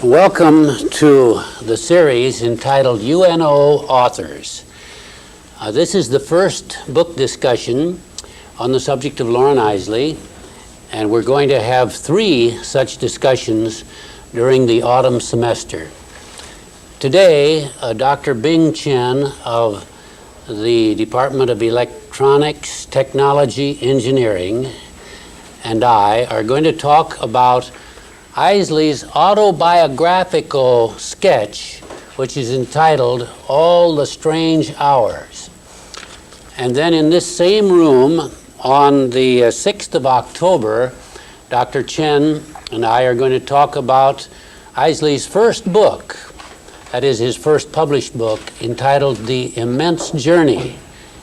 Welcome to the series entitled UNO Authors. This is the first book discussion on the subject of Loren Eiseley, and we're going to have 3 such discussions during the autumn semester. Today, Dr. Bing Chen of the Department of Electronics, Technology, Engineering, and I are going to talk about Eiseley's autobiographical sketch, which is entitled All the Strange Hours. And then in this same room, on the 6th of October, Dr. Chen and I are going to talk about Eiseley's first book, that is his first published book, entitled The Immense Journey.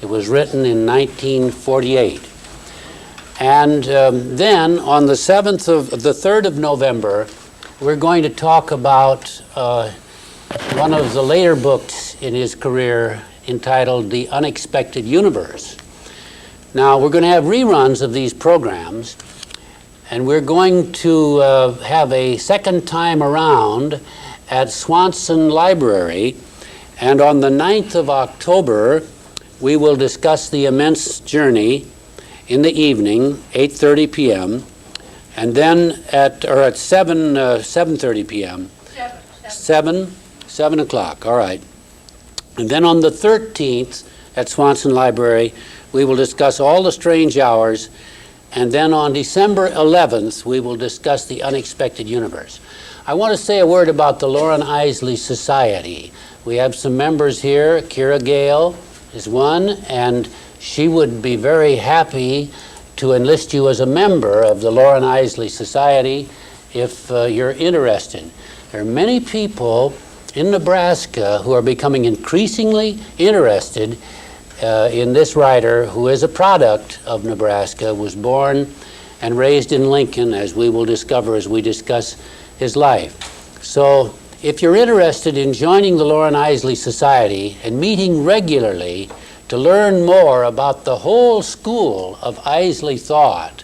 It was written in 1948. And then on the 3rd of November, we're going to talk about one of the later books in his career entitled The Unexpected Universe. Now, we're going to have reruns of these programs, and we're going to have a second time around at Swanson Library, and on the 9th of October, we will discuss The Immense Journey in the evening, 8:30 p.m., and then at 7:30 p.m. 7 o'clock, all right. And then on the 13th at Swanson Library, we will discuss All the Strange Hours, and then on December 11th, we will discuss The Unexpected Universe. I want to say a word about the Loren Eiseley Society. We have some members here. Kira Gale is one, and she would be very happy to enlist you as a member of the Loren Eiseley Society if you're interested. There are many people in Nebraska who are becoming increasingly interested in this writer who is a product of Nebraska, was born and raised in Lincoln, as we will discover as we discuss his life. So if you're interested in joining the Loren Eiseley Society and meeting regularly to learn more about the whole school of Eiseley thought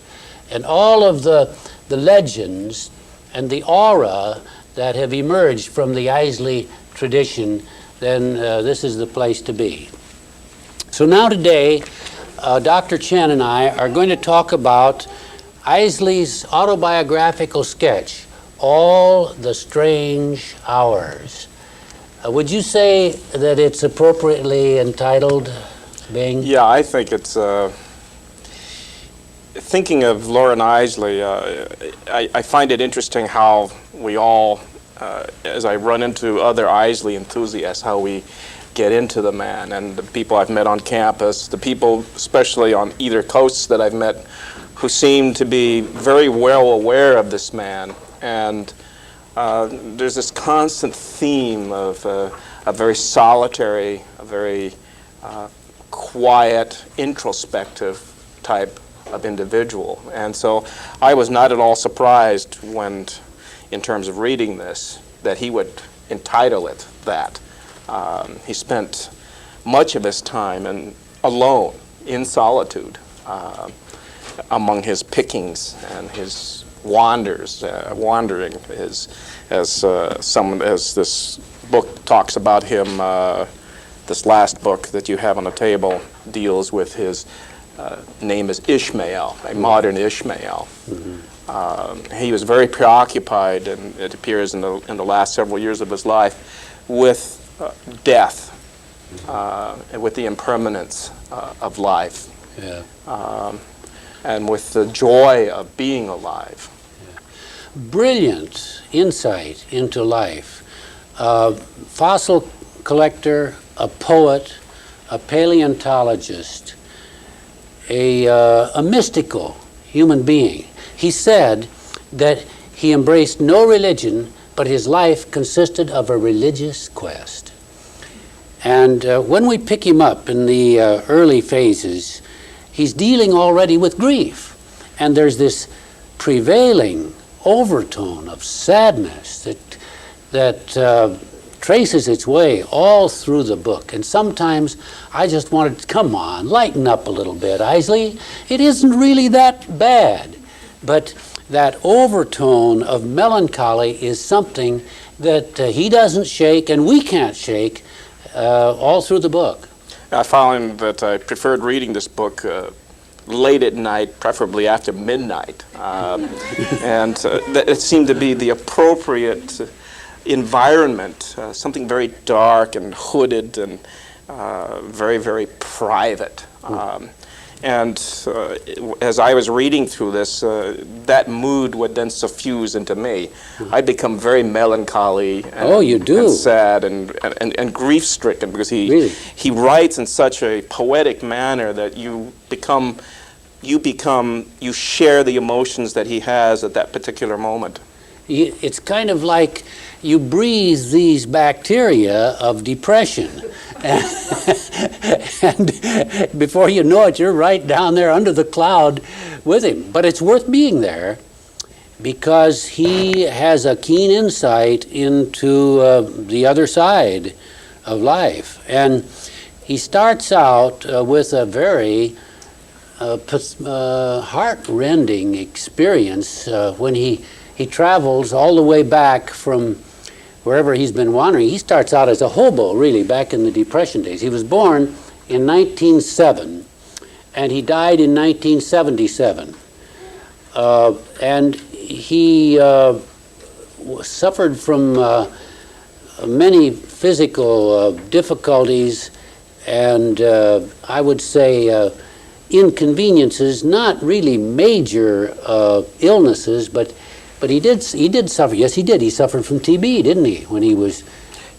and all of the legends and the aura that have emerged from the Eiseley tradition, then this is the place to be. So now today, Dr. Chen and I are going to talk about Eiseley's autobiographical sketch, All the Strange Hours. Would you say that it's appropriately entitled, Bing? Yeah, I think it's, thinking of Loren Eiseley, I find it interesting how we all, as I run into other Eiseley enthusiasts, how we get into the man, and the people I've met on campus, the people especially on either coasts that I've met who seem to be very well aware of this man. And there's this constant theme of a very solitary, a very quiet, introspective type of individual. And so I was not at all surprised when, in terms of reading this, that he would entitle it that. He spent much of his time alone, in solitude, among his pickings and his wandering, as this book talks about him. This last book that you have on the table deals with his name is Ishmael, a modern Ishmael. Mm-hmm. He was very preoccupied, and it appears in the last several years of his life, with death, and with the impermanence of life. Yeah. And with the joy of being alive. Brilliant insight into life. Fossil collector, a poet, a paleontologist, a mystical human being. He said that he embraced no religion, but his life consisted of a religious quest. And when we pick him up in the early phases, he's dealing already with grief. And there's this prevailing overtone of sadness that traces its way all through the book. And sometimes I just wanted to, come on, lighten up a little bit, Eiseley. It isn't really that bad. But that overtone of melancholy is something that he doesn't shake and we can't shake all through the book. I found that I preferred reading this book late at night, preferably after midnight. And it seemed to be the appropriate environment, something very dark and hooded and very, very private. And as I was reading through this, that mood would then suffuse into me. I'd become very melancholy and, and sad and grief-stricken because he writes in such a poetic manner that you share the emotions that he has at that particular moment. It's kind of like you breathe these bacteria of depression. And before you know it, you're right down there under the cloud with him. But it's worth being there because he has a keen insight into the other side of life. And he starts out with a very heart-rending experience when he travels all the way back from wherever he's been wandering. He starts out as a hobo, really, back in the Depression days. He was born in 1907, and he died in 1977. And he suffered from many physical difficulties and I would say inconveniences, not really major illnesses, but he did suffer. Yes, he did. He suffered from TB, didn't he? When he was.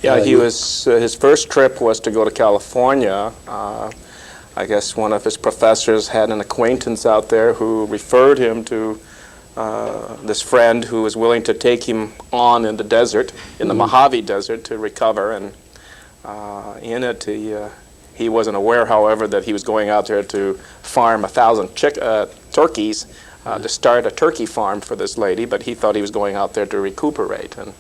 Yeah, he was. His first trip was to go to California. I guess one of his professors had an acquaintance out there who referred him to this friend who was willing to take him on in the desert, in the Mojave Desert, to recover. And in it, he wasn't aware, however, that he was going out there to farm 1,000 turkeys. To start a turkey farm for this lady, but he thought he was going out there to recuperate. And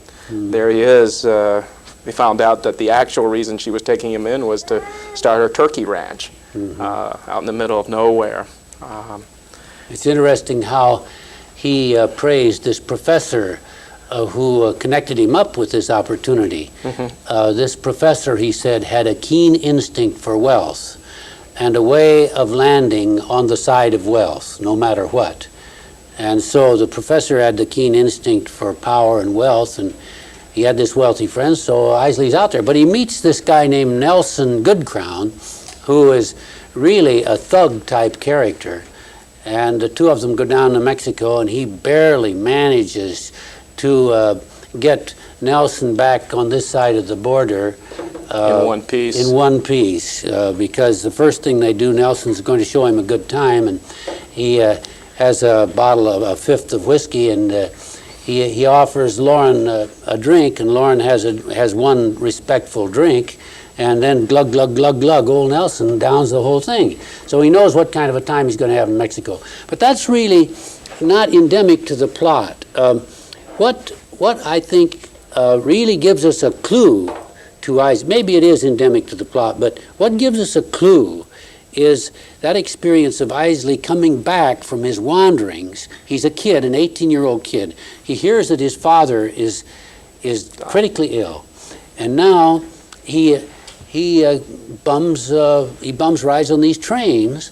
there he is. We found out that the actual reason she was taking him in was to start her turkey ranch out in the middle of nowhere. It's interesting how he praised this professor who connected him up with this opportunity. This professor, he said, had a keen instinct for wealth and a way of landing on the side of wealth, no matter what. And so the professor had the keen instinct for power and wealth, and he had this wealthy friend, so Eiseley's out there. But he meets this guy named Nelson Goodcrown, who is really a thug-type character. And the two of them go down to Mexico, and he barely manages to get Nelson back on this side of the border. In one piece. In one piece, because the first thing they do, Nelson's going to show him a good time, and he has a bottle of a fifth of whiskey, and he offers Loren a drink, and Loren has one respectful drink, and then glug, glug, glug, glug, old Nelson downs the whole thing. So he knows what kind of a time he's going to have in Mexico. But that's really not endemic to the plot. What I think really gives us a clue to Eiseley, maybe it is endemic to the plot, but what gives us a clue is that experience of Eiseley coming back from his wanderings. He's a kid, an 18-year-old kid. He hears that his father is critically ill, and now he bums rides on these trains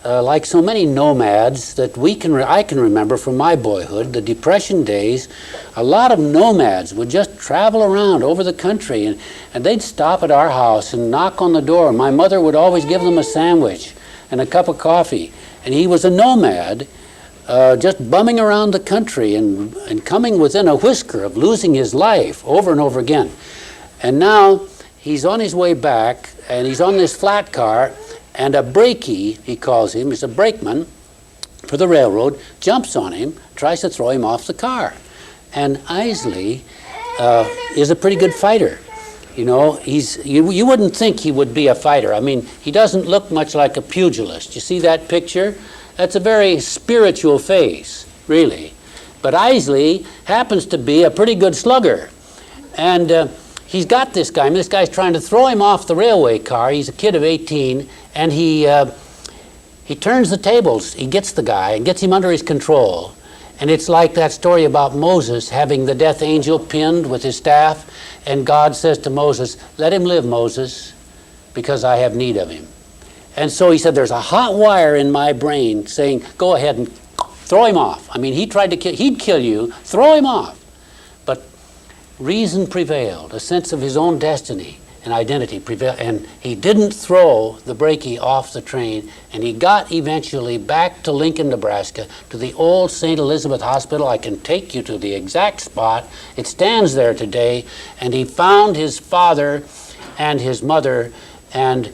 like so many nomads that I can remember from my boyhood, the Depression days. A lot of nomads would just travel around over the country, and they'd stop at our house and knock on the door. My mother would always give them a sandwich and a cup of coffee. And he was a nomad, just bumming around the country and coming within a whisker of losing his life over and over again. And now he's on his way back, and he's on this flat car, and a brakie, he calls him, he's a brakeman for the railroad, jumps on him, tries to throw him off the car. And Eiseley is a pretty good fighter. You know, you wouldn't think he would be a fighter. I mean, he doesn't look much like a pugilist. You see that picture? That's a very spiritual face, really. But Eiseley happens to be a pretty good slugger. And he's got this guy. I mean, this guy's trying to throw him off the railway car. He's a kid of 18, and he turns the tables. He gets the guy and gets him under his control. And it's like that story about Moses having the death angel pinned with his staff, and God says to Moses, "Let him live, Moses, because I have need of him." And so he said, there's a hot wire in my brain saying, go ahead and throw him off. I mean, he tried to kill, he'd kill you, throw him off. But reason prevailed, a sense of his own destiny and identity prevailed, and he didn't throw the brakie off the train, and he got eventually back to Lincoln, Nebraska, to the old St. Elizabeth Hospital. I can take you to the exact spot. It stands there today, and he found his father and his mother, and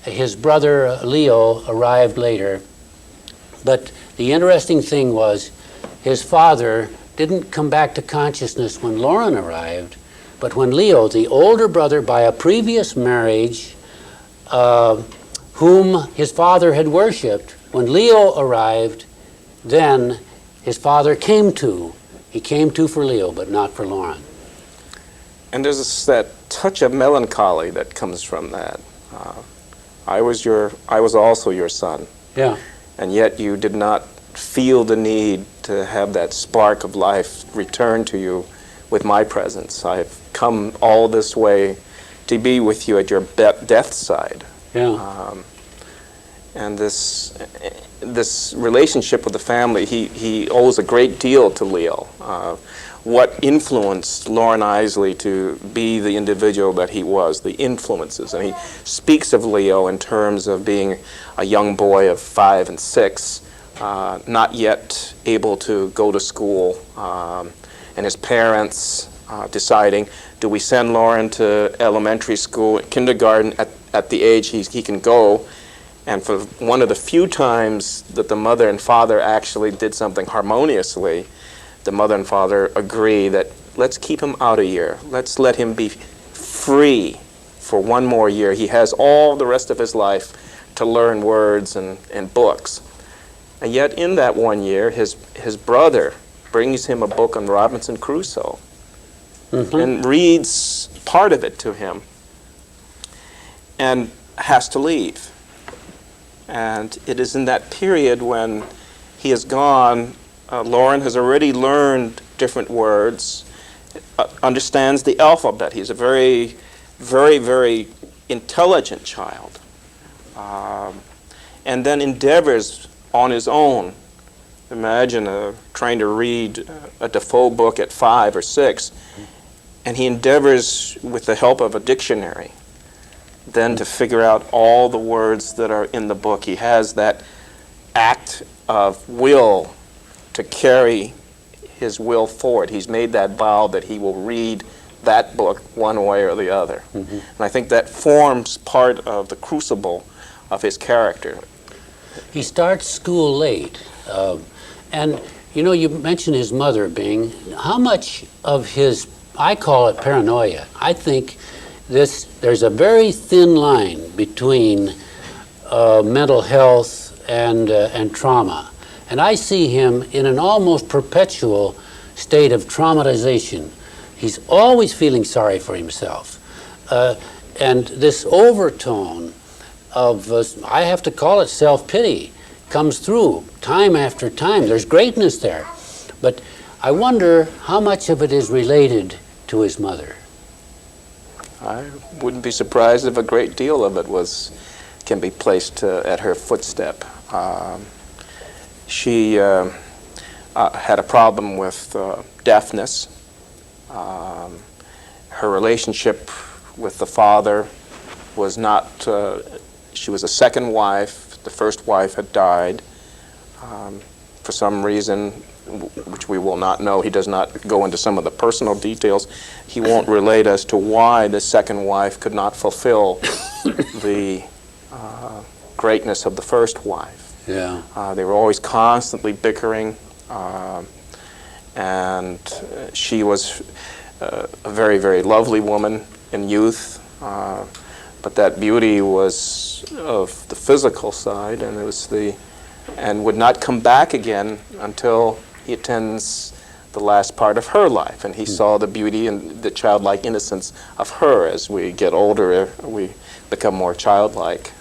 his brother Leo arrived later. But the interesting thing was his father didn't come back to consciousness when Loren arrived, but when Leo, the older brother by a previous marriage, whom his father had worshipped, when Leo arrived, then his father came to. He came to for Leo, but not for Loren. And there's that touch of melancholy that comes from that. I was also your son. Yeah. And yet you did not feel the need to have that spark of life return to you with my presence. I've come all this way to be with you at your death's side. Yeah. And this relationship with the family, he owes a great deal to Leo. What influenced Loren Eiseley to be the individual that he was, the influences. And he speaks of Leo in terms of being a young boy of 5 and 6, not yet able to go to school, and his parents deciding, do we send Loren to elementary school, kindergarten, at the age he can go? And for one of the few times that the mother and father actually did something harmoniously, the mother and father agree that let's keep him out a year. Let's let him be free for one more year. He has all the rest of his life to learn words and books. And yet in that 1 year, his brother brings him a book on Robinson Crusoe and reads part of it to him and has to leave. And it is in that period when he is gone, Loren has already learned different words, understands the alphabet. He's a very, very, very intelligent child. And then endeavors on his own. Imagine trying to read a Defoe book at 5 or 6, and he endeavors with the help of a dictionary then to figure out all the words that are in the book. He has that act of will to carry his will forward. He's made that vow that he will read that book one way or the other. And I think that forms part of the crucible of his character. He starts school late. And, you know, you mentioned his mother being, how much of his, I call it paranoia. I think there's a very thin line between mental health and trauma. And I see him in an almost perpetual state of traumatization. He's always feeling sorry for himself. And this overtone of, I have to call it self-pity, comes through time after time. There's greatness there. But I wonder how much of it is related to his mother. I wouldn't be surprised if a great deal of it can be placed at her footstep. She had a problem with deafness. Her relationship with the father was not, she was a second wife. The first wife had died. For some reason, which we will not know, he does not go into some of the personal details. He won't relate as to why the second wife could not fulfill the greatness of the first wife. Yeah. They were always constantly bickering, and she was a very, very lovely woman in youth, but that beauty was of the physical side, and would not come back again until he attends the last part of her life, and he saw the beauty and the childlike innocence of her. As we get older, we become more childlike.